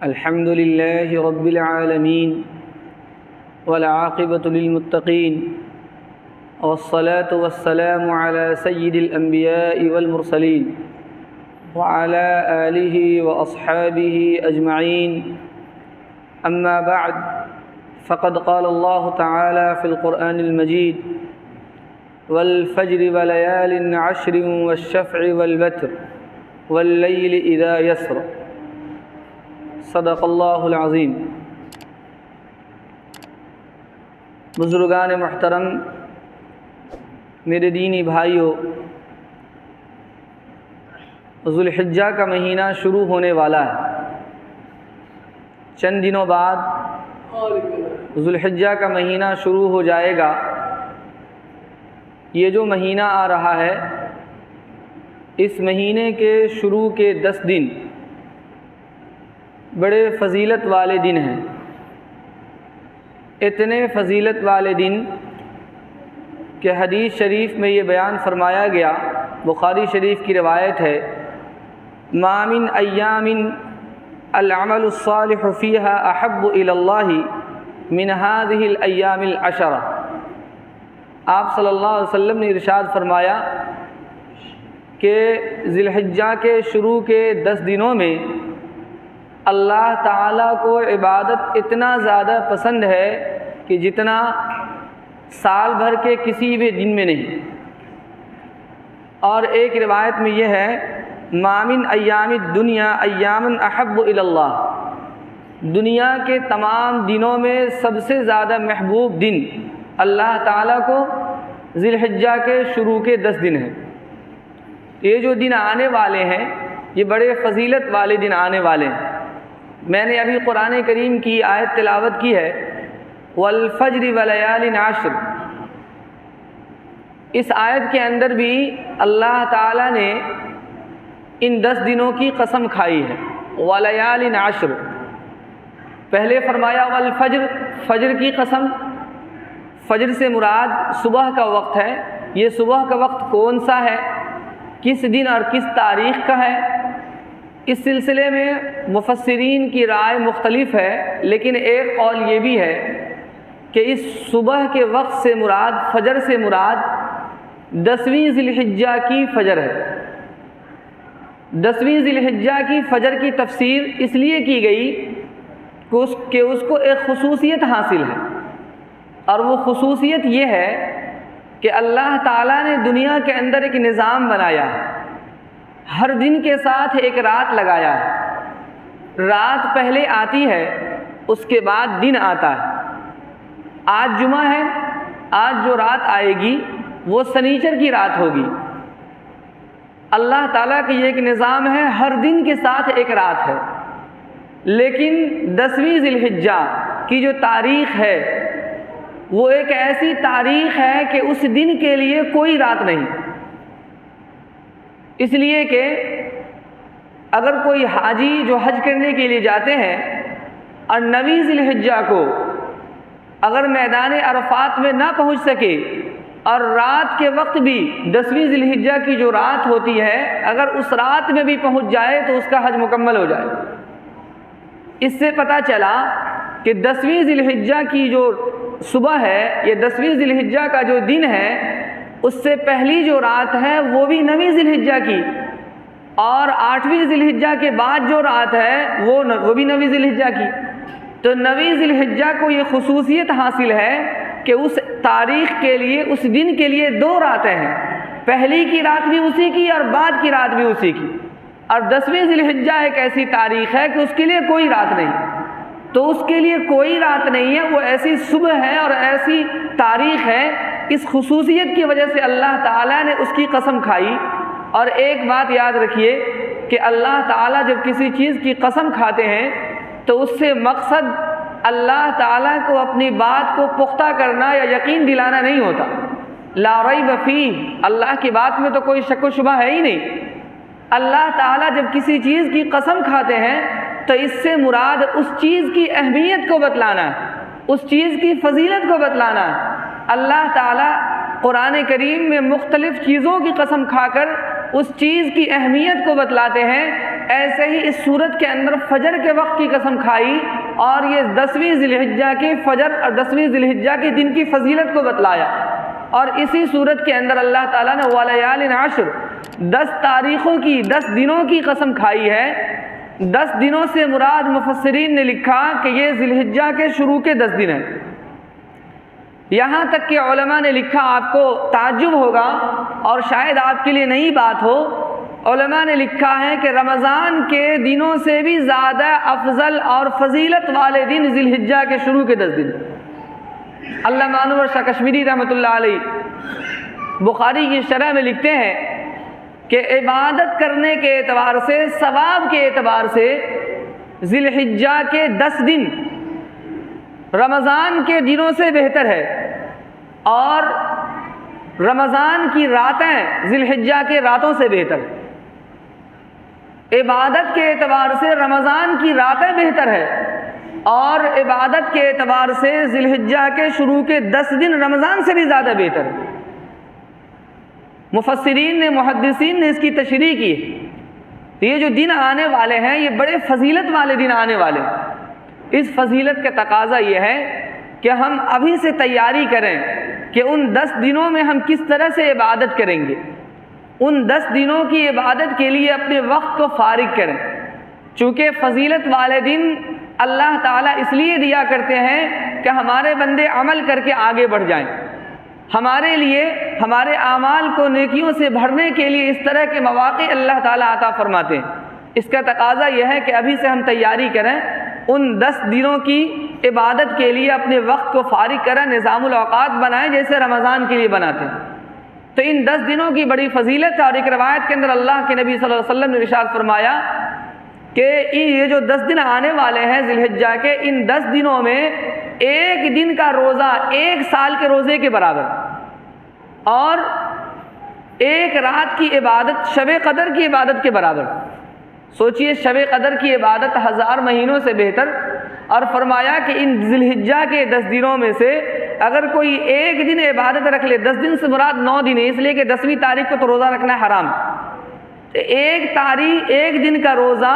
الحمد لله رب العالمين والعاقبة للمتقين والصلاة والسلام على سيد الأنبياء والمرسلين وعلى آله وأصحابه أجمعين. أما بعد، فقد قال الله تعالى في القرآن المجيد: والفجر وليال عشر والشفع والوتر والليل إذا يسر. صدق اللہ العظیم. بزرگان محترم، میرے دینی بھائیوں، ذوالحجہ کا مہینہ شروع ہونے والا ہے. چند دنوں بعد ذوالحجہ کا مہینہ شروع ہو جائے گا. یہ جو مہینہ آ رہا ہے، اس مہینے کے شروع کے 10 دن بڑے فضیلت والے دن ہیں. اتنے فضیلت والے دن کہ حدیث شریف میں یہ بیان فرمایا گیا، بخاری شریف کی روایت ہے: ما من ایام العمل الصالح فیها احب الی اللہ من هذه الایام العشرہ. آپ صلی اللہ علیہ وسلم نے ارشاد فرمایا کہ ذی الحجہ کے شروع کے 10 دنوں میں اللہ تعالیٰ کو عبادت اتنا زیادہ پسند ہے کہ جتنا سال بھر کے کسی بھی دن میں نہیں. اور ایک روایت میں یہ ہے: ما من ایام الدنیا ایام احب الی اللہ. دنیا کے تمام دنوں میں سب سے زیادہ محبوب دن اللہ تعالیٰ کو ذی الحجہ کے شروع کے 10 دن ہیں. یہ جو دن آنے والے ہیں، یہ بڑے فضیلت والے دن آنے والے ہیں. میں نے ابھی قرآن کریم کی آیت تلاوت کی ہے: والفجر ولیال عشر. اس آیت کے اندر بھی اللہ تعالیٰ نے ان 10 دنوں کی قسم کھائی ہے. ولیال عشر، پہلے فرمایا والفجر، فجر کی قسم. فجر سے مراد صبح کا وقت ہے. یہ صبح کا وقت کون سا ہے، کس دن اور کس تاریخ کا ہے، اس سلسلے میں مفسرین کی رائے مختلف ہے. لیکن ایک قول یہ بھی ہے کہ اس صبح کے وقت سے مراد، فجر سے مراد 10ویں ذی الحجہ کی فجر ہے. 10ویں ذی الحجہ کی فجر کی تفسیر اس لیے کی گئی کہ اس کو ایک خصوصیت حاصل ہے، اور وہ خصوصیت یہ ہے کہ اللہ تعالیٰ نے دنیا کے اندر ایک نظام بنایا ہے. ہر دن کے ساتھ ایک رات لگایا ہے. رات پہلے آتی ہے، اس کے بعد دن آتا ہے. آج جمعہ ہے، آج جو رات آئے گی وہ سنیچر کی رات ہوگی. اللہ تعالیٰ کا یہ ایک نظام ہے، ہر دن کے ساتھ ایک رات ہے. لیکن 10ویں ذی الحجہ کی جو تاریخ ہے، وہ ایک ایسی تاریخ ہے کہ اس دن کے لیے کوئی رات نہیں. اس لیے کہ اگر کوئی حاجی جو حج کرنے کے لیے جاتے ہیں اور 9ویں ذی الحجہ کو اگر میدان عرفات میں نہ پہنچ سکے، اور رات کے وقت بھی 10ویں ذی الحجہ کی جو رات ہوتی ہے، اگر اس رات میں بھی پہنچ جائے تو اس کا حج مکمل ہو جائے. اس سے پتہ چلا کہ 10ویں ذی الحجہ کی جو صبح ہے، یہ 10ویں ذی الحجہ کا جو دن ہے، اس سے پہلی جو رات ہے وہ بھی 9ویں ذی الحجہ کی، اور 8ویں ذی الحجہ کے بعد جو رات ہے وہ بھی 9ویں ذی الحجہ کی. تو 9ویں ذی الحجہ کو یہ خصوصیت حاصل ہے کہ اس تاریخ کے لیے، اس دن کے لیے 2 راتیں ہیں. پہلی کی رات بھی اسی کی اور بعد کی رات بھی اسی کی. اور 10ویں ذی الحجہ ایک ایسی تاریخ ہے کہ اس کے لیے کوئی رات نہیں. تو اس کے لیے کوئی رات نہیں ہے، وہ ایسی صبح ہے اور ایسی تاریخ ہے. اس خصوصیت کی وجہ سے اللہ تعالیٰ نے اس کی قسم کھائی. اور ایک بات یاد رکھیے کہ اللہ تعالیٰ جب کسی چیز کی قسم کھاتے ہیں تو اس سے مقصد اللہ تعالیٰ کو اپنی بات کو پختہ کرنا یا یقین دلانا نہیں ہوتا. لا ریب فیہ، اللہ کی بات میں تو کوئی شک و شبہ ہے ہی نہیں. اللہ تعالیٰ جب کسی چیز کی قسم کھاتے ہیں تو اس سے مراد اس چیز کی اہمیت کو بتلانا ہے، اس چیز کی فضیلت کو بتلانا ہے. اللہ تعالیٰ قرآن کریم میں مختلف چیزوں کی قسم کھا کر اس چیز کی اہمیت کو بتلاتے ہیں ایسے ہی اس سورت کے اندر فجر کے وقت کی قسم کھائی اور یہ 10ویں ذی الحجہ کے فجر اور 10ویں ذی الحجہ کے دن کی فضیلت کو بتلایا۔ اور اسی سورت کے اندر اللہ تعالیٰ نے وَلَيَالٍ عَشْرٍ 10 تاریخوں کی 10 دنوں کی قسم کھائی ہے۔ 10 دنوں سے مراد مفسرین نے لکھا کہ یہ ذی الحجہ کے شروع کے 10 دن ہیں۔ یہاں تک کہ علماء نے لکھا، آپ کو تعجب ہوگا اور شاید آپ کے لیے نئی بات ہو، علماء نے لکھا ہے کہ رمضان کے دنوں سے بھی زیادہ افضل اور فضیلت والے دن ذی الحجہ کے شروع کے 10 دن۔ علامہ انور شاہ کشمیری رحمۃ اللہ علیہ بخاری کی شرح میں لکھتے ہیں کہ عبادت کرنے کے اعتبار سے، ثواب کے اعتبار سے ذی الحجہ کے 10 دن رمضان کے دنوں سے بہتر ہے، اور رمضان کی راتیں ذی الحجہ کے راتوں سے بہتر ہے۔ عبادت کے اعتبار سے رمضان کی راتیں بہتر ہے، اور عبادت کے اعتبار سے ذی الحجہ کے شروع کے 10 دن رمضان سے بھی زیادہ بہتر ہے۔ مفسرین نے، محدثین نے اس کی تشریح کی۔ یہ جو دن آنے والے ہیں یہ بڑے فضیلت والے دن آنے والے ہیں۔ اس فضیلت کا تقاضا یہ ہے کہ ہم ابھی سے تیاری کریں کہ ان 10 دنوں میں ہم کس طرح سے عبادت کریں گے۔ ان 10 دنوں کی عبادت کے لیے اپنے وقت کو فارغ کریں، چونکہ فضیلت والے دن اللہ تعالیٰ اس لیے دیا کرتے ہیں کہ ہمارے بندے عمل کر کے آگے بڑھ جائیں۔ ہمارے لیے، ہمارے اعمال کو نیکیوں سے بھرنے کے لیے اس طرح کے مواقع اللہ تعالیٰ عطا فرماتے ہیں۔ اس کا تقاضا یہ ہے کہ ابھی سے ہم تیاری کریں، ان 10 دنوں کی عبادت کے لیے اپنے وقت کو فارغ کریں، نظام الاوقات بنائیں جیسے رمضان کے لیے بناتے ہیں۔ تو ان 10 دنوں کی بڑی فضیلت ہے، اور ایک روایت کے اندر اللہ کے نبی صلی اللہ علیہ وسلم نے ارشاد فرمایا کہ یہ جو 10 دن آنے والے ہیں ذی الحجہ کے، ان 10 دنوں میں ایک دن کا روزہ 1 سال کے روزے کے برابر، اور ایک رات کی عبادت شب قدر کی عبادت کے برابر۔ سوچئے، شب قدر کی عبادت 1000 مہینوں سے بہتر، اور فرمایا کہ ان ذی الحجہ کے 10 دنوں میں سے اگر کوئی ایک دن عبادت رکھ لے، 10 دن سے مراد 9 دن ہے، اس لیے کہ 10ویں تاریخ کو تو روزہ رکھنا ہے حرام، ایک دن کا روزہ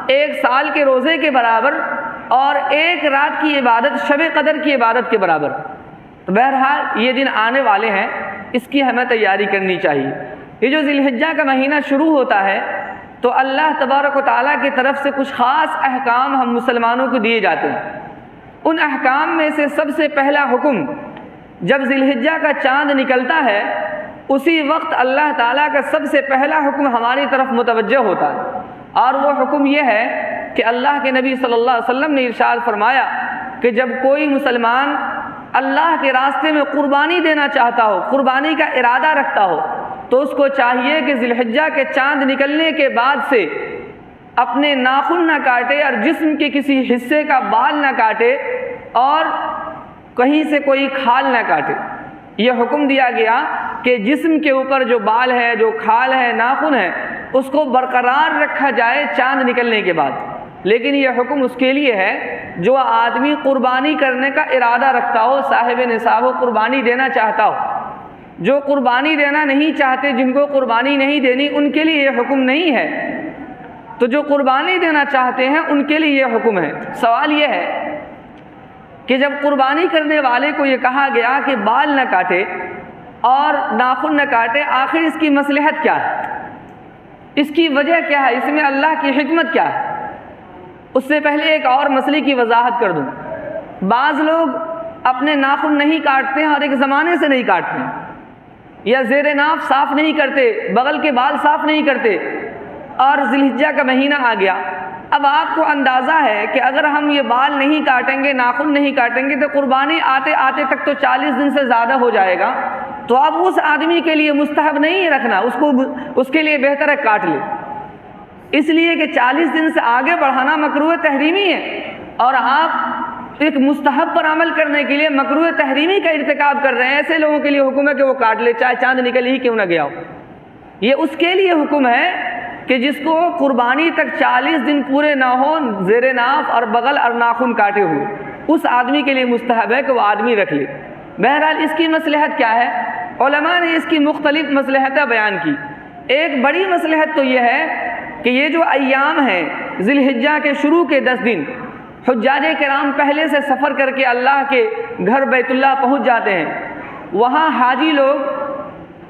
1 سال کے روزے کے برابر، اور ایک رات کی عبادت شب قدر کی عبادت کے برابر۔ تو بہرحال یہ دن آنے والے ہیں، اس کی ہمیں تیاری کرنی چاہیے۔ یہ جو ذی الحجہ کا مہینہ شروع ہوتا ہے تو اللہ تبارک و تعالیٰ کی طرف سے کچھ خاص احکام ہم مسلمانوں کو دیے جاتے ہیں۔ ان احکام میں سے سب سے پہلا حکم، جب ذی الحجہ کا چاند نکلتا ہے اسی وقت اللہ تعالیٰ کا سب سے پہلا حکم ہماری طرف متوجہ ہوتا ہے، اور وہ حکم یہ ہے کہ اللہ کے نبی صلی اللہ علیہ وسلم نے ارشاد فرمایا کہ جب کوئی مسلمان اللہ کے راستے میں قربانی دینا چاہتا ہو، قربانی کا ارادہ رکھتا ہو، تو اس کو چاہیے کہ ذی الحجہ کے چاند نکلنے کے بعد سے اپنے ناخن نہ کاٹے، اور جسم کے کسی حصے کا بال نہ کاٹے، اور کہیں سے کوئی کھال نہ کاٹے۔ یہ حکم دیا گیا کہ جسم کے اوپر جو بال ہے، جو کھال ہے، ناخن ہے، اس کو برقرار رکھا جائے چاند نکلنے کے بعد۔ لیکن یہ حکم اس کے لیے ہے جو آدمی قربانی کرنے کا ارادہ رکھتا ہو، صاحب نصاب ہو، قربانی دینا چاہتا ہو۔ جو قربانی دینا نہیں چاہتے، جن کو قربانی نہیں دینی، ان کے لیے یہ حکم نہیں ہے۔ تو جو قربانی دینا چاہتے ہیں ان کے لیے یہ حکم ہے۔ سوال یہ ہے کہ جب قربانی کرنے والے کو یہ کہا گیا کہ بال نہ کاٹے اور ناخن نہ کاٹے، آخر اس کی مصلحت کیا ہے؟ اس کی وجہ کیا ہے؟ اس میں اللہ کی حکمت کیا ہے؟ اس سے پہلے ایک اور مسئلے کی وضاحت کر دوں۔ بعض لوگ اپنے ناخن نہیں کاٹتے ہیں اور ایک زمانے سے نہیں کاٹتے ہیں، یا زیر ناف صاف نہیں کرتے، بغل کے بال صاف نہیں کرتے، اور ذی الحجہ کا مہینہ آ گیا۔ اب آپ کو اندازہ ہے کہ اگر ہم یہ بال نہیں کاٹیں گے، ناخن نہیں کاٹیں گے، تو قربانی آتے آتے تک تو 40 دن سے زیادہ ہو جائے گا۔ تو اب اس آدمی کے لیے مستحب نہیں ہے رکھنا، اس کے لیے بہتر ہے کاٹ لے، اس لیے کہ 40 دن سے آگے بڑھانا مکروہ تحریمی ہے، اور آپ ایک مستحب پر عمل کرنے کے لیے مکروہ تحریمی کا ارتکاب کر رہے ہیں۔ ایسے لوگوں کے لیے حکم ہے کہ وہ کاٹ لے، چاہے چاند نکل ہی کیوں نہ گیا ہو۔ یہ اس کے لیے حکم ہے کہ جس کو قربانی تک 40 دن پورے نہ ہو، زیر ناف اور بغل اور ناخن کاٹے ہوئے، اس آدمی کے لیے مستحب ہے کہ وہ آدمی رکھ لے۔ بہرحال اس کی مصلحت کیا ہے؟ علماء نے اس کی مختلف مصلحتیں بیان کی۔ ایک بڑی مصلحت تو یہ ہے کہ یہ جو ایام ہیں ذی الحجہ کے شروع کے 10 دن حجاج کرام پہلے سے سفر کر کے اللہ کے گھر بیت اللہ پہنچ جاتے ہیں. وہاں حاجی لوگ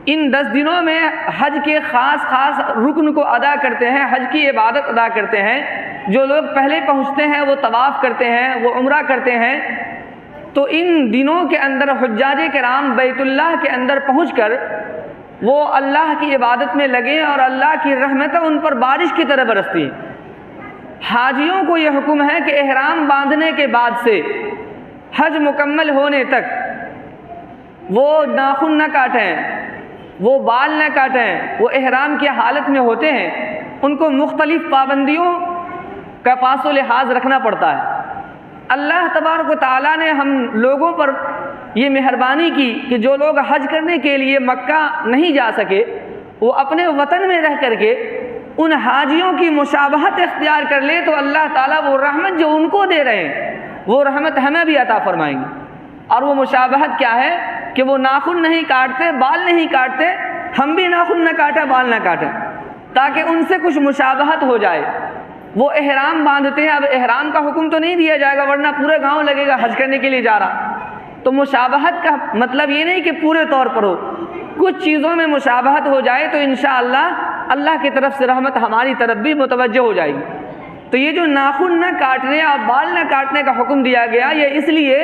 ان 10 دنوں میں حج کے خاص رکن کو ادا کرتے ہیں، حج کی عبادت ادا کرتے ہیں. جو لوگ پہلے پہنچتے ہیں وہ طواف کرتے ہیں، وہ عمرہ کرتے ہیں. تو ان دنوں کے اندر حجاج کرام بیت اللہ کے اندر پہنچ کر وہ اللہ کی عبادت میں لگے اور اللہ کی رحمت ان پر بارش کی طرح برستی ہے. حاجیوں کو یہ حکم ہے کہ احرام باندھنے کے بعد سے حج مکمل ہونے تک وہ ناخن نہ کاٹیں، وہ بال نہ کاٹیں. وہ احرام کی حالت میں ہوتے ہیں، ان کو مختلف پابندیوں کا پاس و لحاظ رکھنا پڑتا ہے. اللہ تبارک و تعالیٰ نے ہم لوگوں پر یہ مہربانی کی کہ جو لوگ حج کرنے کے لیے مکہ نہیں جا سکے وہ اپنے وطن میں رہ کر کے ان حاجیوں کی مشابہت اختیار کر لے تو اللہ تعالیٰ وہ رحمت جو ان کو دے رہے ہیں وہ رحمت ہمیں بھی عطا فرمائیں گے. اور وہ مشابہت کیا ہے کہ وہ ناخن نہیں کاٹتے، بال نہیں کاٹتے، ہم بھی ناخن نہ کاٹیں، بال نہ کاٹیں، تاکہ ان سے کچھ مشابہت ہو جائے. وہ احرام باندھتے ہیں، اب احرام کا حکم تو نہیں دیا جائے گا ورنہ پورے گاؤں لگے گا حج کرنے کے لیے جا رہا. تو مشابہت کا مطلب یہ نہیں کہ پورے طور پر ہو، کچھ چیزوں میں مشابہت ہو جائے تو انشاءاللہ اللہ کی طرف سے رحمت ہماری طرف بھی متوجہ ہو جائے گی. تو یہ جو ناخن نہ کاٹنے اور بال نہ کاٹنے کا حکم دیا گیا یہ اس لیے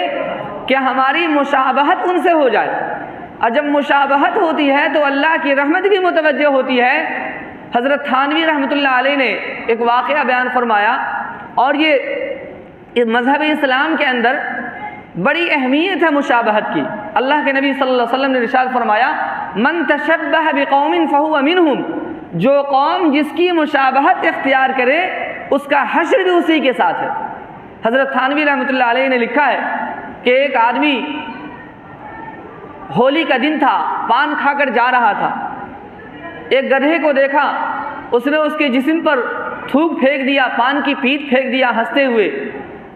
کہ ہماری مشابہت ان سے ہو جائے. اور جب مشابہت ہوتی ہے تو اللہ کی رحمت بھی متوجہ ہوتی ہے. حضرت تھانوی رحمۃ اللہ علیہ نے ایک واقعہ بیان فرمایا اور یہ مذہب اسلام کے اندر بڑی اہمیت ہے مشابہت کی. اللہ کے نبی صلی اللہ علیہ وسلم نے ارشاد فرمایا من تشبہ بقوم فہو منہم، جو قوم جس کی مشابہت اختیار کرے اس کا حشر بھی اسی کے ساتھ ہے. حضرت تھانوی رحمۃ اللہ علیہ نے لکھا ہے کہ ایک آدمی ہولی کا دن تھا، پان کھا کر جا رہا تھا. ایک گدھے کو دیکھا، اس نے اس کے جسم پر تھوک پھینک دیا، پان کی پیٹ پھینک دیا ہنستے ہوئے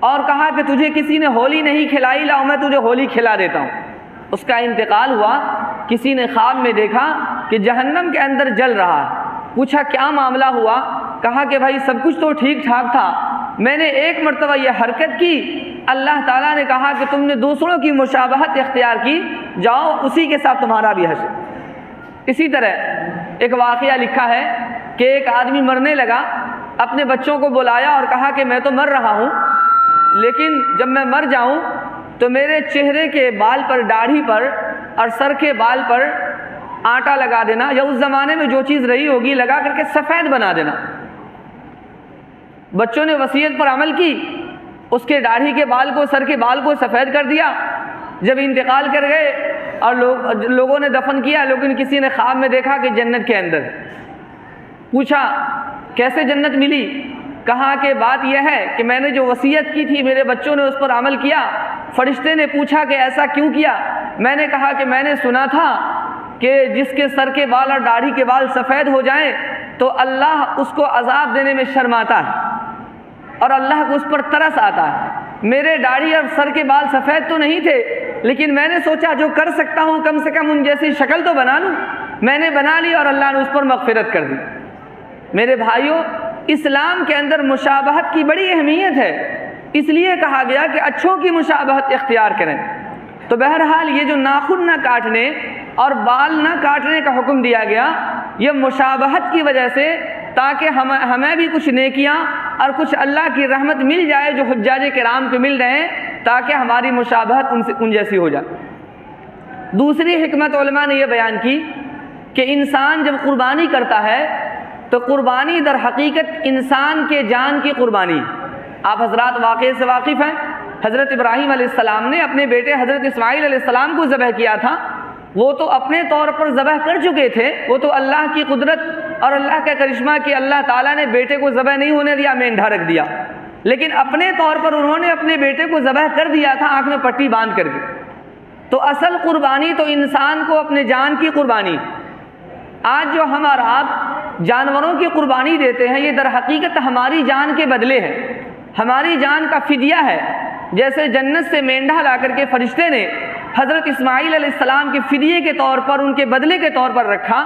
اور کہا کہ تجھے کسی نے ہولی نہیں کھلائی، لاؤ میں تجھے ہولی کھلا دیتا ہوں. اس کا انتقال ہوا. کسی نے خواب میں دیکھا کہ جہنم کے اندر جل رہا ہے. پوچھا کیا معاملہ ہوا؟ کہا کہ بھائی سب کچھ تو ٹھیک ٹھاک تھا، میں نے ایک مرتبہ یہ حرکت کی، اللہ تعالیٰ نے کہا کہ تم نے دوسروں کی مشابہت اختیار کی، جاؤ اسی کے ساتھ تمہارا بھی حشر. اسی طرح ایک واقعہ لکھا ہے کہ ایک آدمی مرنے لگا، اپنے بچوں کو بلایا اور کہا کہ میں تو مر رہا ہوں لیکن جب میں مر جاؤں تو میرے چہرے کے بال پر، داڑھی پر اور سر کے بال پر آٹا لگا دینا یا اس زمانے میں جو چیز رہی ہوگی لگا کر کے سفید بنا دینا. بچوں نے وصیت پر عمل کی، اس کے داڑھی کے بال کو، سر کے بال کو سفید کر دیا. جب انتقال کر گئے اور لوگوں نے دفن کیا، لیکن کسی نے خواب میں دیکھا کہ جنت کے اندر. پوچھا کیسے جنت ملی؟ کہا کہ بات یہ ہے کہ میں نے جو وصیت کی تھی میرے بچوں نے اس پر عمل کیا. فرشتے نے پوچھا کہ ایسا کیوں کیا؟ میں نے کہا کہ میں نے سنا تھا کہ جس کے سر کے بال اور داڑھی کے بال سفید ہو جائیں تو اللہ اس کو عذاب دینے میں شرماتا ہے اور اللہ کو اس پر ترس آتا ہے. میرے داڑھی اور سر کے بال سفید تو نہیں تھے لیکن میں نے سوچا جو کر سکتا ہوں کم سے کم ان جیسی شکل تو بنا لوں. میں نے بنا لی اور اللہ نے اس پر مغفرت کر دی. میرے بھائیوں، اسلام کے اندر مشابہت کی بڑی اہمیت ہے، اس لیے کہا گیا کہ اچھوں کی مشابہت اختیار کریں. تو بہرحال یہ جو ناخن نہ کاٹنے اور بال نہ کاٹنے کا حکم دیا گیا یہ مشابہت کی وجہ سے، تاکہ ہمیں بھی کچھ نیکیاں اور کچھ اللہ کی رحمت مل جائے جو حجاج کرام کو مل رہے ہیں، تاکہ ہماری مشابہت ان جیسی ہو جائے. دوسری حکمت علماء نے یہ بیان کی کہ انسان جب قربانی کرتا ہے تو قربانی در حقیقت انسان کے جان کی قربانی. آپ حضرات واقعے سے واقف ہیں، حضرت ابراہیم علیہ السلام نے اپنے بیٹے حضرت اسماعیل علیہ السلام کو ذبح کیا تھا. وہ تو اپنے طور پر ذبح کر چکے تھے، وہ تو اللہ کی قدرت اور اللہ کا کرشمہ کہ اللہ تعالیٰ نے بیٹے کو ذبح نہیں ہونے دیا، مینڈھا رکھ دیا. لیکن اپنے طور پر انہوں نے اپنے بیٹے کو ذبح کر دیا تھا آنکھ میں پٹی باندھ کر کے. تو اصل قربانی تو انسان کو اپنے جان کی قربانی. آج جو ہم اور آپ جانوروں کی قربانی دیتے ہیں یہ در حقیقت ہماری جان کے بدلے ہے، ہماری جان کا فدیہ ہے. جیسے جنت سے مینڈھا لا کر کے فرشتے نے حضرت اسماعیل علیہ السلام کے فدیے کے طور پر، ان کے بدلے کے طور پر رکھا.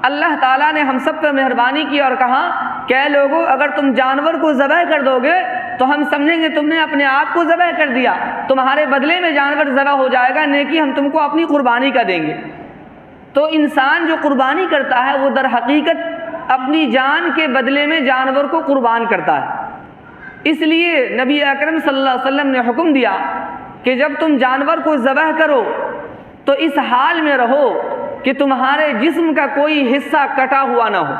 اللہ تعالیٰ نے ہم سب پر مہربانی کی اور کہا کہ اے لوگوں اگر تم جانور کو ذبح کر دو گے تو ہم سمجھیں گے تم نے اپنے آپ کو ذبح کر دیا، تمہارے بدلے میں جانور ذبح ہو جائے گا، نیکی ہم تم کو اپنی قربانی کا دیں گے۔ تو انسان جو قربانی کرتا ہے وہ در حقیقت اپنی جان کے بدلے میں جانور کو قربان کرتا ہے۔ اس لیے نبی اکرم صلی اللہ علیہ وسلم نے حکم دیا کہ جب تم جانور کو ذبح کرو تو اس حال میں رہو کہ تمہارے جسم کا کوئی حصہ کٹا ہوا نہ ہو۔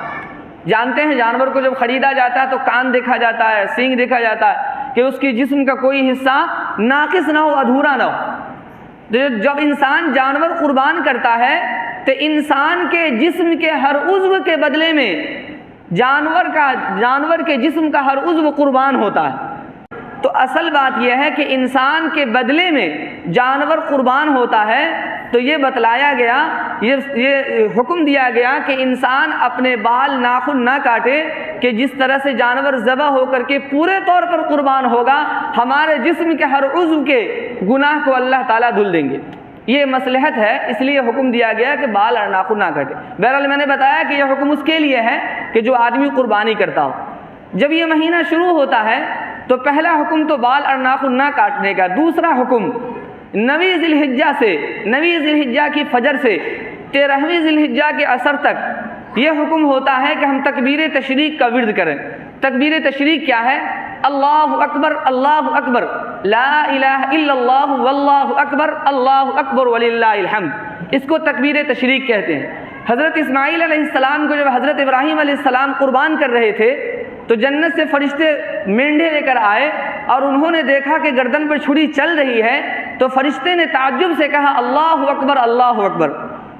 جانتے ہیں جانور کو جب خریدا جاتا ہے تو کان دیکھا جاتا ہے، سینگ دیکھا جاتا ہے کہ اس کی جسم کا کوئی حصہ ناقص نہ ہو، ادھورا نہ ہو۔ جب انسان جانور قربان کرتا ہے تو انسان کے جسم کے ہر عضو کے بدلے میں جانور کے جسم کا ہر عضو قربان ہوتا ہے۔ تو اصل بات یہ ہے کہ انسان کے بدلے میں جانور قربان ہوتا ہے۔ تو یہ بتلایا گیا، یہ حکم دیا گیا کہ انسان اپنے بال ناخن نہ کاٹے، کہ جس طرح سے جانور ذبح ہو کر کے پورے طور پر قربان ہوگا ہمارے جسم کے ہر عضو کے گناہ کو اللہ تعالیٰ دھل دیں گے۔ یہ مصلحت ہے، اس لیے حکم دیا گیا کہ بال اور ناخن نہ کاٹے۔ بہرحال میں نے بتایا کہ یہ حکم اس کے لیے ہے کہ جو آدمی قربانی کرتا ہو۔ جب یہ مہینہ شروع ہوتا ہے تو پہلا حکم تو بال اور ناخن نہ کاٹنے کا، دوسرا حکم نویں ذی الحجہ کی فجر سے 13ویں ذی الحجہ کے عصر تک یہ حکم ہوتا ہے کہ ہم تکبیر تشریق کا ورد کریں۔ تکبیر تشریق کیا ہے؟ اللہ اکبر اللہ اکبر، لا الہ الا اللہ واللہ اکبر، اللہ اکبر وللہ الحمد، اس کو تکبیر تشریق کہتے ہیں۔ حضرت اسماعیل علیہ السلام کو جب حضرت ابراہیم علیہ السلام قربان کر رہے تھے تو جنت سے فرشتے مینڈھے لے کر آئے اور انہوں نے دیکھا کہ گردن پر چھری چل رہی ہے، تو فرشتے نے تعجب سے کہا اللہ اکبر اللہ اکبر۔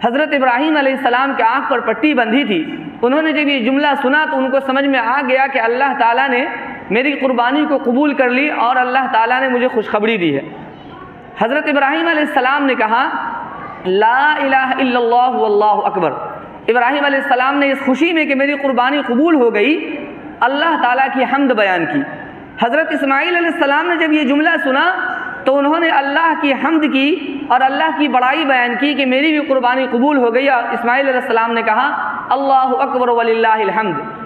حضرت ابراہیم علیہ السلام کے آنکھ پر پٹی بندھی تھی، انہوں نے جب یہ جملہ سنا تو ان کو سمجھ میں آ گیا کہ اللہ تعالیٰ نے میری قربانی کو قبول کر لی اور اللہ تعالیٰ نے مجھے خوشخبری دی ہے۔ حضرت ابراہیم علیہ السلام نے کہا لا الہ الا اللہ واللہ اکبر۔ ابراہیم علیہ السلام نے اس خوشی میں کہ میری قربانی قبول ہو گئی اللہ تعالیٰ کی حمد بیان کی۔ حضرت اسماعیل علیہ السلام نے جب یہ جملہ سنا تو انہوں نے اللہ کی حمد کی اور اللہ کی بڑائی بیان کی کہ میری بھی قربانی قبول ہو گئی، اور اسماعیل علیہ السلام نے کہا اللہ اکبر وللہ الحمد۔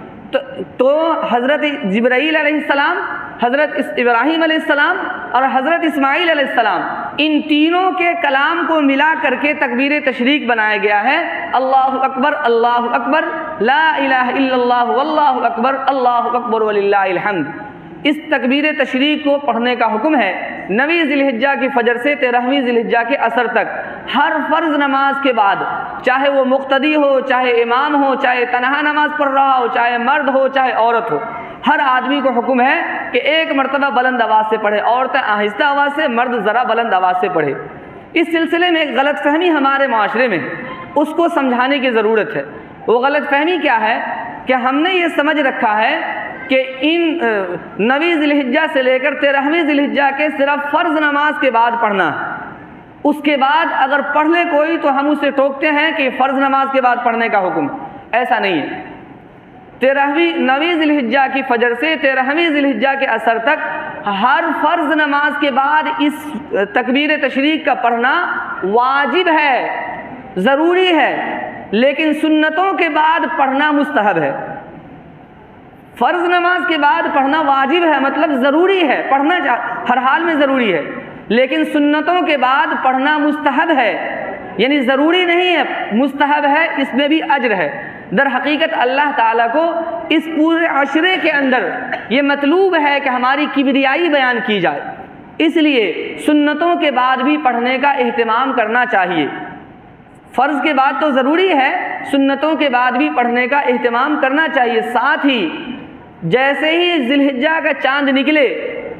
تو حضرت جبرائیل علیہ السلام، حضرت ابراہیم علیہ السلام اور حضرت اسماعیل علیہ السلام، ان تینوں کے کلام کو ملا کر کے تکبیر تشریق بنایا گیا ہے۔ اللہ اکبر لا الہ الا اللہ واللہ اکبر، اللہ اکبر وللہ الحمد۔ اس تکبیر تشریق کو پڑھنے کا حکم ہے 9ویں ذی الحجہ کی فجر سے 13ویں ذی الحجہ کے عصر تک۔ ہر فرض نماز کے بعد، چاہے وہ مقتدی ہو، چاہے امام ہو، چاہے تنہا نماز پڑھ رہا ہو، چاہے مرد ہو چاہے عورت ہو، ہر آدمی کو حکم ہے کہ ایک مرتبہ بلند آواز سے پڑھے، عورتیں آہستہ آواز سے، مرد ذرا بلند آواز سے پڑھے۔ اس سلسلے میں ایک غلط فہمی ہمارے معاشرے میں، اس کو سمجھانے کی ضرورت ہے۔ وہ غلط فہمی کیا ہے کہ ہم نے یہ سمجھ رکھا ہے کہ ان 9ویں ذی الحجہ سے لے کر 13ویں ذی الحجہ کے صرف فرض نماز کے بعد پڑھنا ہے، اس کے بعد اگر پڑھ لے کوئی تو ہم اسے ٹوکتے ہیں کہ فرض نماز کے بعد پڑھنے کا حکم۔ ایسا نہیں ہے۔ 9ویں ذی الحجہ کی فجر سے 13ویں ذی الحجہ کے عصر تک ہر فرض نماز کے بعد اس تکبیر تشریق کا پڑھنا واجب ہے، ضروری ہے، لیکن سنتوں کے بعد پڑھنا مستحب ہے۔ فرض نماز کے بعد پڑھنا واجب ہے، مطلب ضروری ہے، پڑھنا ہر حال میں ضروری ہے، لیکن سنتوں کے بعد پڑھنا مستحب ہے، یعنی ضروری نہیں ہے، مستحب ہے، اس میں بھی اجر ہے۔ در حقیقت اللہ تعالیٰ کو اس پورے عشرے کے اندر یہ مطلوب ہے کہ ہماری کبریائی بیان کی جائے، اس لیے سنتوں کے بعد بھی پڑھنے کا اہتمام کرنا چاہیے۔ فرض کے بعد تو ضروری ہے، سنتوں کے بعد بھی پڑھنے کا اہتمام کرنا چاہیے۔ ساتھ ہی جیسے ہی ذی الحجہ کا چاند نکلے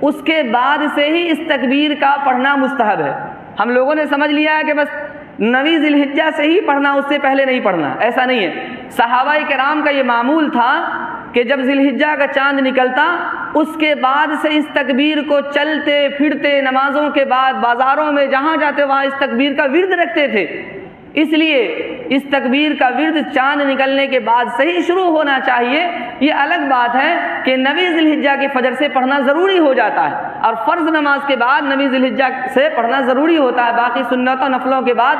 اس کے بعد سے ہی اس تکبیر کا پڑھنا مستحب ہے۔ ہم لوگوں نے سمجھ لیا ہے کہ بس 9ویں ذی الحجہ سے ہی پڑھنا، اس سے پہلے نہیں پڑھنا، ایسا نہیں ہے۔ صحابہ کرام کا یہ معمول تھا کہ جب ذی الحجہ کا چاند نکلتا اس کے بعد سے اس تکبیر کو چلتے پھرتے، نمازوں کے بعد بازاروں میں جہاں جاتے وہاں اس تکبیر کا ورد رکھتے تھے۔ اس لیے اس تکبیر کا ورد چاند نکلنے کے بعد سے ہی شروع ہونا چاہیے۔ یہ الگ بات ہے کہ 9ویں ذی الحجہ کی فجر سے پڑھنا ضروری ہو جاتا ہے، اور فرض نماز کے بعد 9ویں ذی الحجہ سے پڑھنا ضروری ہوتا ہے، باقی سنتوں نفلوں کے بعد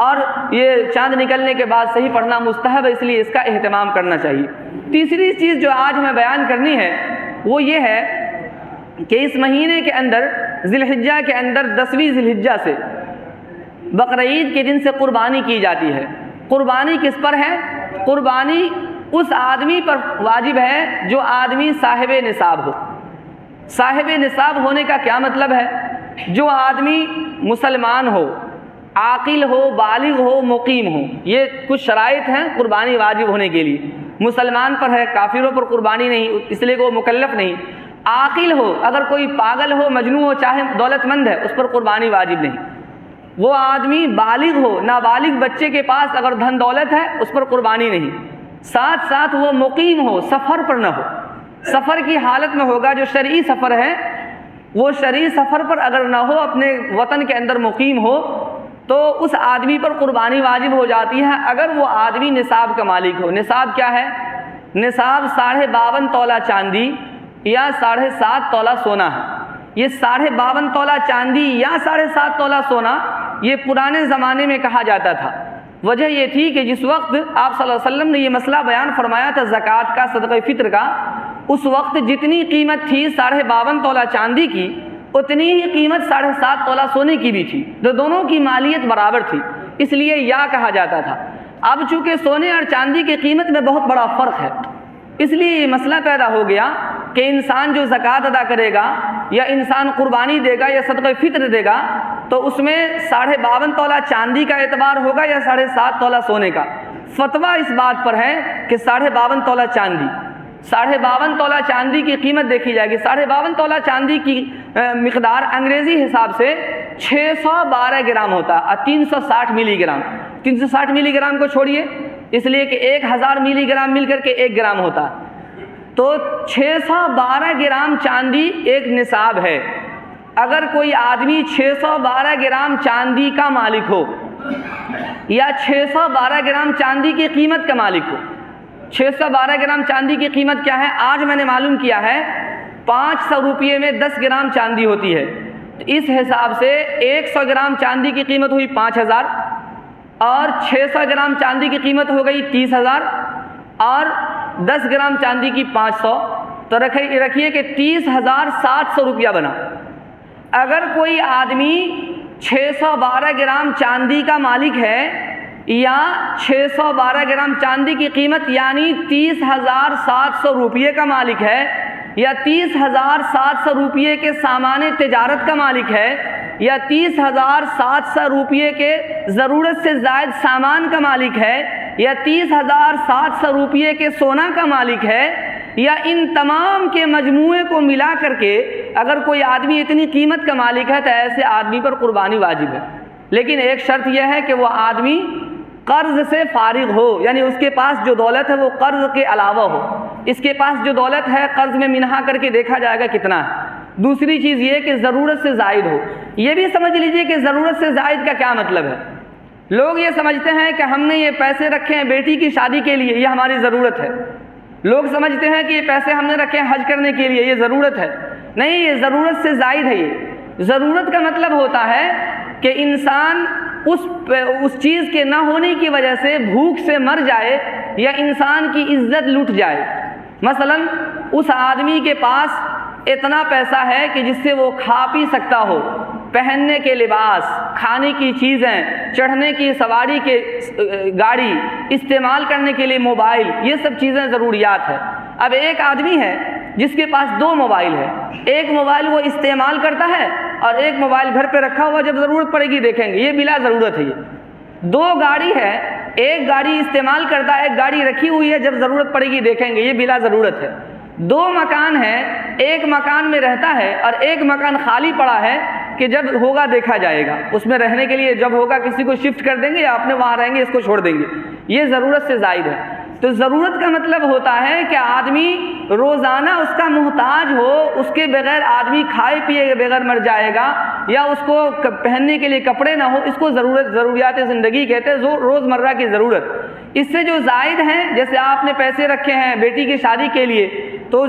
اور یہ چاند نکلنے کے بعد سے ہی پڑھنا مستحب ہے، اس لیے اس کا اہتمام کرنا چاہیے۔ تیسری چیز جو آج ہمیں بیان کرنی ہے وہ یہ ہے کہ اس مہینے کے اندر ذی الحجہ کے اندر 10ویں ذی الحجہ سے بقرعید کے دن سے قربانی کی جاتی ہے۔ قربانی کس پر ہے؟ قربانی اس آدمی پر واجب ہے جو آدمی صاحب نصاب ہو۔ صاحب نصاب ہونے کا کیا مطلب ہے؟ جو آدمی مسلمان ہو، عاقل ہو، بالغ ہو، مقیم ہو۔ یہ کچھ شرائط ہیں قربانی واجب ہونے کے لیے۔ مسلمان پر ہے، کافروں پر قربانی نہیں، اس لیے کہ وہ مکلف نہیں۔ عاقل ہو، اگر کوئی پاگل ہو، مجنون ہو، چاہے دولت مند ہے، اس پر قربانی واجب نہیں۔ وہ آدمی بالغ ہو، نابالغ بچے کے پاس اگر دھن دولت ہے، اس پر قربانی نہیں۔ ساتھ ساتھ وہ مقیم ہو، سفر پر نہ ہو، سفر کی حالت میں ہوگا۔ جو شرعی سفر ہے وہ شرعی سفر پر اگر نہ ہو، اپنے وطن کے اندر مقیم ہو، تو اس آدمی پر قربانی واجب ہو جاتی ہے اگر وہ آدمی نصاب کا مالک ہو۔ نصاب کیا ہے؟ نصاب 52.5 تولہ چاندی یا 7.5 تولہ سونا ہے۔ یہ 52.5 تولہ چاندی یا 7.5 تولہ سونا یہ پرانے زمانے میں کہا جاتا تھا۔ وجہ یہ تھی کہ جس وقت آپ صلی اللہ علیہ وسلم نے یہ مسئلہ بیان فرمایا تھا زکوٰۃ کا، صدقہ فطر کا، اس وقت جتنی قیمت تھی 52.5 تولہ چاندی کی، اتنی ہی قیمت 7.5 تولہ سونے کی بھی تھی، تو دونوں کی مالیت برابر تھی، اس لیے یا کہا جاتا تھا۔ اب چونکہ سونے اور چاندی کی قیمت میں بہت بڑا فرق ہے، اس لیے یہ مسئلہ پیدا ہو گیا کہ انسان جو زکوٰۃ ادا کرے گا یا انسان قربانی دے گا یا صدقہ فطر دے گا، تو اس میں 52.5 تولہ چاندی کا اعتبار ہوگا یا 7.5 تولہ سونے کا۔ فتویٰ اس بات پر ہے کہ 52.5 تولہ چاندی، 52.5 تولہ چاندی کی قیمت دیکھی جائے گی۔ 52.5 تولہ چاندی کی مقدار انگریزی حساب سے 612 گرام ہوتا ہے، 360 ملی گرام۔ 360 ملی گرام کو چھوڑیے، اس لیے کہ 1000 ملی گرام مل کر کے 1 گرام ہوتا ہے، تو 612 گرام چاندی ایک نصاب ہے۔ اگر کوئی آدمی 612 گرام چاندی کا مالک ہو یا 612 گرام چاندی کی قیمت کا مالک ہو، 612 گرام چاندی کی قیمت کیا ہے؟ آج میں نے معلوم کیا ہے 500 روپئے میں 10 گرام چاندی ہوتی ہے، تو اس حساب سے 100 گرام چاندی کی قیمت ہوئی 5000 اور 600 گرام چاندی کی قیمت ہو گئی 30,000 اور 10 گرام چاندی کی 500، تو رکھیے کہ 30,700 روپیہ بنا۔ اگر کوئی آدمی 612 گرام چاندی کا مالک ہے یا 612 گرام چاندی کی قیمت یعنی 30,700 روپیے کا مالک ہے یا 30,700 روپیے کے سامان تجارت کا مالک ہے یا 30,700 روپیے کے ضرورت سے زائد سامان کا مالک ہے یا 30,700 روپیے کے سونا کا مالک ہے یا ان تمام کے مجموعے کو ملا کر کے اگر کوئی آدمی اتنی قیمت کا مالک ہے تو ایسے آدمی پر قربانی واجب ہے۔ لیکن ایک شرط یہ ہے کہ وہ آدمی قرض سے فارغ ہو، یعنی اس کے پاس جو دولت ہے وہ قرض کے علاوہ ہو۔ اس کے پاس جو دولت ہے قرض میں منہا کر کے دیکھا جائے گا کتنا ہے۔ دوسری چیز یہ کہ ضرورت سے زائد ہو۔ یہ بھی سمجھ لیجئے کہ ضرورت سے زائد کا کیا مطلب ہے۔ لوگ یہ سمجھتے ہیں کہ ہم نے یہ پیسے رکھے ہیں بیٹی کی شادی کے لیے، یہ ہماری ضرورت ہے۔ لوگ سمجھتے ہیں کہ یہ پیسے ہم نے رکھے ہیں حج کرنے کے لیے، یہ ضرورت ہے۔ نہیں، یہ ضرورت سے زائد ہے۔ یہ ضرورت کا مطلب ہوتا ہے کہ انسان اس چیز کے نہ ہونے کی وجہ سے بھوک سے مر جائے یا انسان کی عزت لٹ جائے۔ مثلا اس آدمی کے پاس اتنا پیسہ ہے کہ جس سے وہ کھا پی سکتا ہو، پہننے کے لباس، کھانے کی چیزیں، چڑھنے کی سواری کے گاڑی، استعمال کرنے کے لیے موبائل، یہ سب چیزیں ضروریات ہے۔ اب ایک آدمی ہے جس کے پاس 2 موبائل ہے، ایک موبائل وہ استعمال کرتا ہے اور ایک موبائل گھر پہ رکھا ہوا، جب ضرورت پڑے گی دیکھیں گے، یہ بلا ضرورت ہے۔ یہ 2 گاڑی ہے، ایک گاڑی استعمال کرتا ہے، ایک گاڑی رکھی ہوئی ہے، جب ضرورت پڑے گی دیکھیں گے، یہ بلا ضرورت ہے۔ 2 مکان ہیں، ایک مکان میں رہتا ہے اور ایک مکان خالی پڑا ہے کہ جب ہوگا دیکھا جائے گا، اس میں رہنے کے لیے جب ہوگا کسی کو شفٹ کر دیں گے یا اپنے وہاں رہیں گے، اس کو چھوڑ دیں گے، یہ ضرورت سے زائد ہے۔ تو ضرورت کا مطلب ہوتا ہے کہ آدمی روزانہ اس کا محتاج ہو، اس کے بغیر آدمی کھائے پیے کے بغیر مر جائے گا یا اس کو پہننے کے لیے کپڑے نہ ہو، اس کو ضروریات زندگی کہتے ہیں، روزمرہ کی ضرورت۔ اس سے جو زائد ہیں، جیسے آپ نے پیسے رکھے ہیں بیٹی کی شادی کے لیے، تو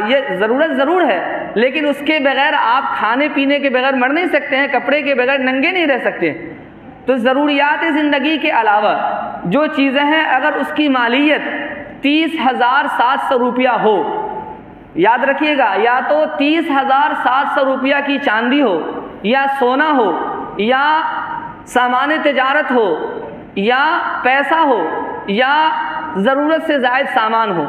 یہ ضرورت ضرور ہے، لیکن اس کے بغیر آپ کھانے پینے کے بغیر مر نہیں سکتے ہیں، کپڑے کے بغیر ننگے نہیں رہ سکتے۔ تو ضروریات زندگی کے علاوہ جو چیزیں ہیں، اگر اس کی مالیت 30,700 روپیہ ہو، یاد رکھیے گا، یا تو 30,700 روپیہ کی چاندی ہو، یا سونا ہو، یا سامان تجارت ہو، یا پیسہ ہو، یا ضرورت سے زائد سامان ہو،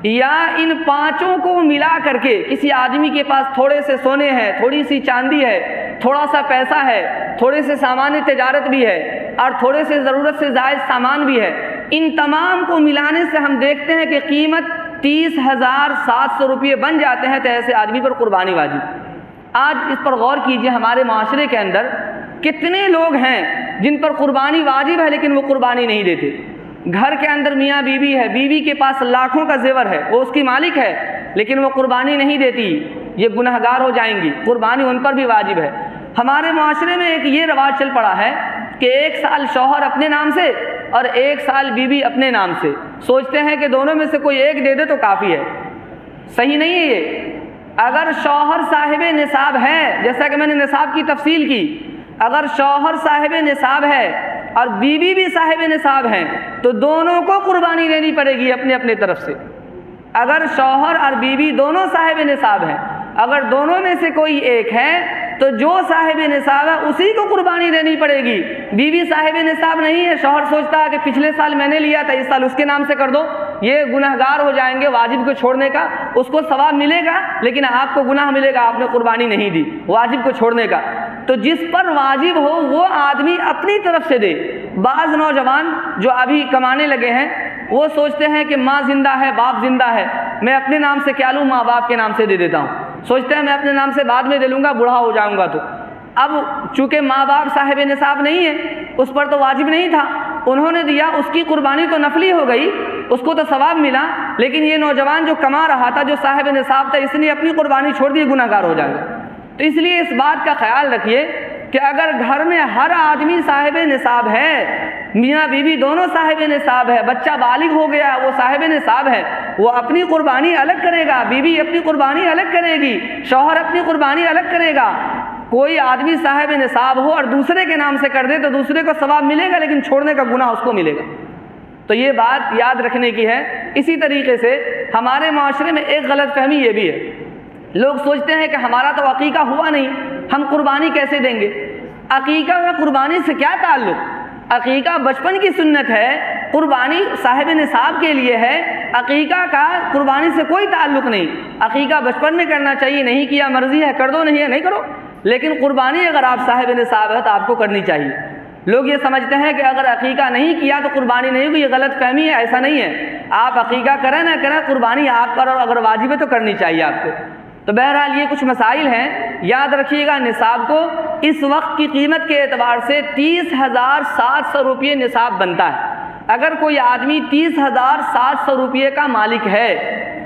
یا ان پانچوں کو ملا کر کے کسی آدمی کے پاس تھوڑے سے سونے ہیں، تھوڑی سی چاندی ہے، تھوڑا سا پیسہ ہے، تھوڑے سے سامان تجارت بھی ہے، اور تھوڑے سے ضرورت سے زائد سامان بھی ہے، ان تمام کو ملانے سے ہم دیکھتے ہیں کہ قیمت 30,700 روپئے بن جاتے ہیں، تو ایسے آدمی پر قربانی واجب۔ آج اس پر غور کیجئے، ہمارے معاشرے کے اندر کتنے لوگ ہیں جن پر قربانی واجب ہے لیکن وہ قربانی نہیں دیتے۔ گھر کے اندر میاں بیوی ہے، بیوی کے پاس لاکھوں کا زیور ہے، وہ اس کی مالک ہے لیکن وہ قربانی نہیں دیتی، یہ گنہگار ہو جائیں گی، قربانی ان پر بھی واجب ہے۔ ہمارے معاشرے میں ایک یہ رواج چل پڑا ہے کہ 1 سال شوہر اپنے نام سے اور 1 سال بیوی اپنے نام سے، سوچتے ہیں کہ دونوں میں سے کوئی ایک دے دے تو کافی ہے۔ صحیح نہیں ہے یہ۔ اگر شوہر صاحب نصاب ہے، جیسا کہ میں نے نصاب کی تفصیل کی، اگر شوہر صاحب نصاب ہے اور بیوی بھی صاحب نصاب ہیں تو دونوں کو قربانی دینی پڑے گی اپنے اپنے طرف سے۔ اگر شوہر اور بیوی دونوں صاحب نصاب ہیں، اگر دونوں میں سے کوئی ایک ہے تو جو صاحب نصاب ہے اسی کو قربانی دینی پڑے گی۔ بیوی صاحب نصاب نہیں ہے، شوہر سوچتا ہے کہ پچھلے سال میں نے لیا تھا، اس سال اس کے نام سے کر دو، یہ گنہگار ہو جائیں گے۔ واجب کو چھوڑنے کا اس کو ثواب ملے گا لیکن آپ کو گناہ ملے گا، آپ نے قربانی نہیں دی واجب کو چھوڑنے کا۔ تو جس پر واجب ہو وہ آدمی اپنی طرف سے دے۔ بعض نوجوان جو ابھی کمانے لگے ہیں وہ سوچتے ہیں کہ ماں زندہ ہے، باپ زندہ ہے، میں اپنے نام سے کیا لوں، ماں باپ کے نام سے دے دیتا ہوں۔ سوچتے ہیں میں اپنے نام سے بعد میں دے لوں گا، بوڑھا ہو جاؤں گا تو۔ اب چونکہ ماں باپ صاحب نصاب نہیں ہے، اس پر تو واجب نہیں تھا، انہوں نے دیا، اس کی قربانی تو نفلی ہو گئی، اس کو تو ثواب ملا، لیکن یہ نوجوان جو کما رہا تھا، جو صاحب نصاب تھا، اس نے اپنی قربانی چھوڑ دی، گنہگار ہو جائے گا۔ تو اس لیے اس بات کا خیال رکھیے کہ اگر گھر میں ہر آدمی صاحب نصاب ہے، میاں بیوی دونوں صاحب نصاب ہے، بچہ بالغ ہو گیا وہ صاحب نصاب ہے، وہ اپنی قربانی الگ کرے گا، بیوی اپنی قربانی الگ کرے گی، شوہر اپنی قربانی الگ کرے گا۔ کوئی آدمی صاحب نصاب ہو اور دوسرے کے نام سے کر دے تو دوسرے کو ثواب ملے گا لیکن چھوڑنے کا گناہ اس کو ملے گا۔ تو یہ بات یاد رکھنے کی ہے۔ اسی طریقے سے ہمارے معاشرے میں ایک غلط فہمی یہ بھی ہے، لوگ سوچتے ہیں کہ ہمارا تو عقیقہ ہوا نہیں، ہم قربانی کیسے دیں گے؟ عقیقہ و قربانی سے کیا تعلق؟ عقیقہ بچپن کی سنت ہے، قربانی صاحب نصاب کے لیے ہے، عقیقہ کا قربانی سے کوئی تعلق نہیں۔ عقیقہ بچپن میں کرنا چاہیے، نہیں کیا مرضی ہے کر دو، نہیں ہے نہیں کرو، لیکن قربانی اگر آپ صاحب نصاب ہے تو آپ کو کرنی چاہیے۔ لوگ یہ سمجھتے ہیں کہ اگر عقیقہ نہیں کیا تو قربانی نہیں ہوگی، یہ غلط فہمی ہے، ایسا نہیں ہے۔ آپ عقیقہ کریں نہ کریں، قربانی آپ پر، اور اگر واجب ہے تو کرنی چاہیے آپ کو۔ تو بہرحال یہ کچھ مسائل ہیں، یاد رکھیے گا۔ نصاب کو اس وقت کی قیمت کے اعتبار سے 30,700 روپئے نصاب بنتا ہے۔ اگر کوئی آدمی 30,700 روپئے کا مالک ہے،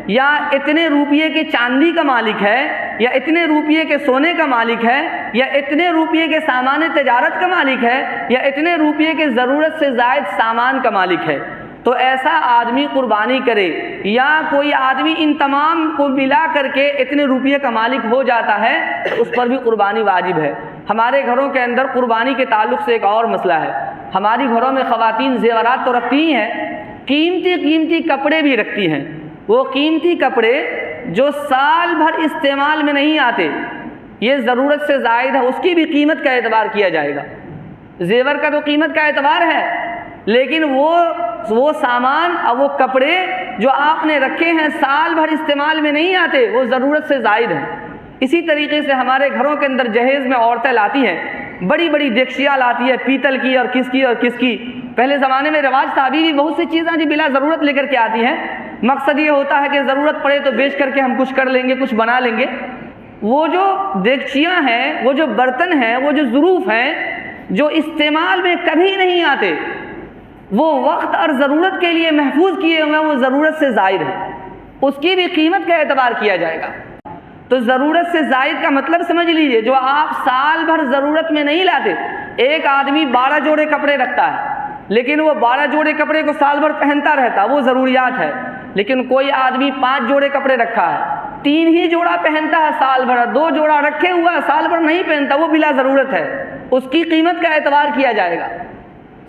یا اتنے روپئے کے چاندی کا مالک ہے، یا اتنے روپئے کے سونے کا مالک ہے، یا اتنے روپئے کے سامان تجارت کا مالک ہے، یا اتنے روپئے کے ضرورت سے زائد سامان کا مالک ہے، تو ایسا آدمی قربانی کرے۔ یا کوئی آدمی ان تمام کو ملا کر کے اتنے روپئے کا مالک ہو جاتا ہے تو اس پر بھی قربانی واجب ہے۔ ہمارے گھروں کے اندر قربانی کے تعلق سے ایک اور مسئلہ ہے۔ ہماری گھروں میں خواتین زیورات تو رکھتی ہی ہیں، قیمتی کپڑے بھی رکھتی ہیں۔ وہ قیمتی کپڑے جو سال بھر استعمال میں نہیں آتے، یہ ضرورت سے زائد ہے، اس کی بھی قیمت کا اعتبار کیا جائے گا۔ زیور کا تو قیمت کا اعتبار ہے، لیکن وہ سامان اور وہ کپڑے جو آپ نے رکھے ہیں سال بھر استعمال میں نہیں آتے، وہ ضرورت سے زائد ہیں۔ اسی طریقے سے ہمارے گھروں کے اندر جہیز میں عورتیں لاتی ہیں، بڑی بڑی دیگچیاں لاتی ہے، پیتل کی اور کس کی۔ پہلے زمانے میں رواج تھا، ابھی بھی بہت سی چیزیں جو بلا ضرورت لے کر کے آتی ہیں، مقصد یہ ہوتا ہے کہ ضرورت پڑے تو بیچ کر کے ہم کچھ کر لیں گے، کچھ بنا لیں گے۔ وہ جو دیگچیاں ہیں، وہ جو برتن ہیں، وہ جو ظروف ہیں جو استعمال میں کبھی نہیں آتے، وہ وقت اور ضرورت کے لیے محفوظ کیے ہوئے ہیں، وہ ضرورت سے زائد ہے، اس کی بھی قیمت کا اعتبار کیا جائے گا۔ تو ضرورت سے زائد کا مطلب سمجھ لیجئے، جو آپ سال بھر ضرورت میں نہیں لاتے۔ ایک آدمی 12 جوڑے کپڑے رکھتا ہے، لیکن وہ 12 جوڑے کپڑے کو سال بھر پہنتا رہتا، وہ ضروریات ہے۔ لیکن کوئی آدمی 5 جوڑے کپڑے رکھا ہے، 3 ہی جوڑا پہنتا ہے سال بھر، 2 جوڑا رکھے ہوا ہے سال بھر نہیں پہنتا، وہ بلا ضرورت ہے، اس کی قیمت کا اعتبار کیا جائے گا۔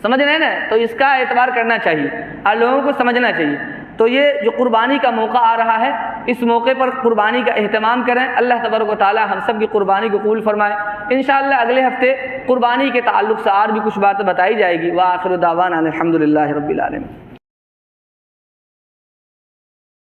سمجھ رہے ہیں نا؟ تو اس کا اعتبار کرنا چاہیے اور لوگوں کو سمجھنا چاہیے۔ تو یہ جو قربانی کا موقع آ رہا ہے، اس موقع پر قربانی کا اہتمام کریں۔ اللہ تبارک و تعالی ہم سب کی قربانی کو قبول فرمائے۔ انشاءاللہ اگلے ہفتے قربانی کے تعلق سے اور بھی کچھ باتیں بتائی جائے گی۔ وآخر دعوانا الحمدللہ رب العالمین۔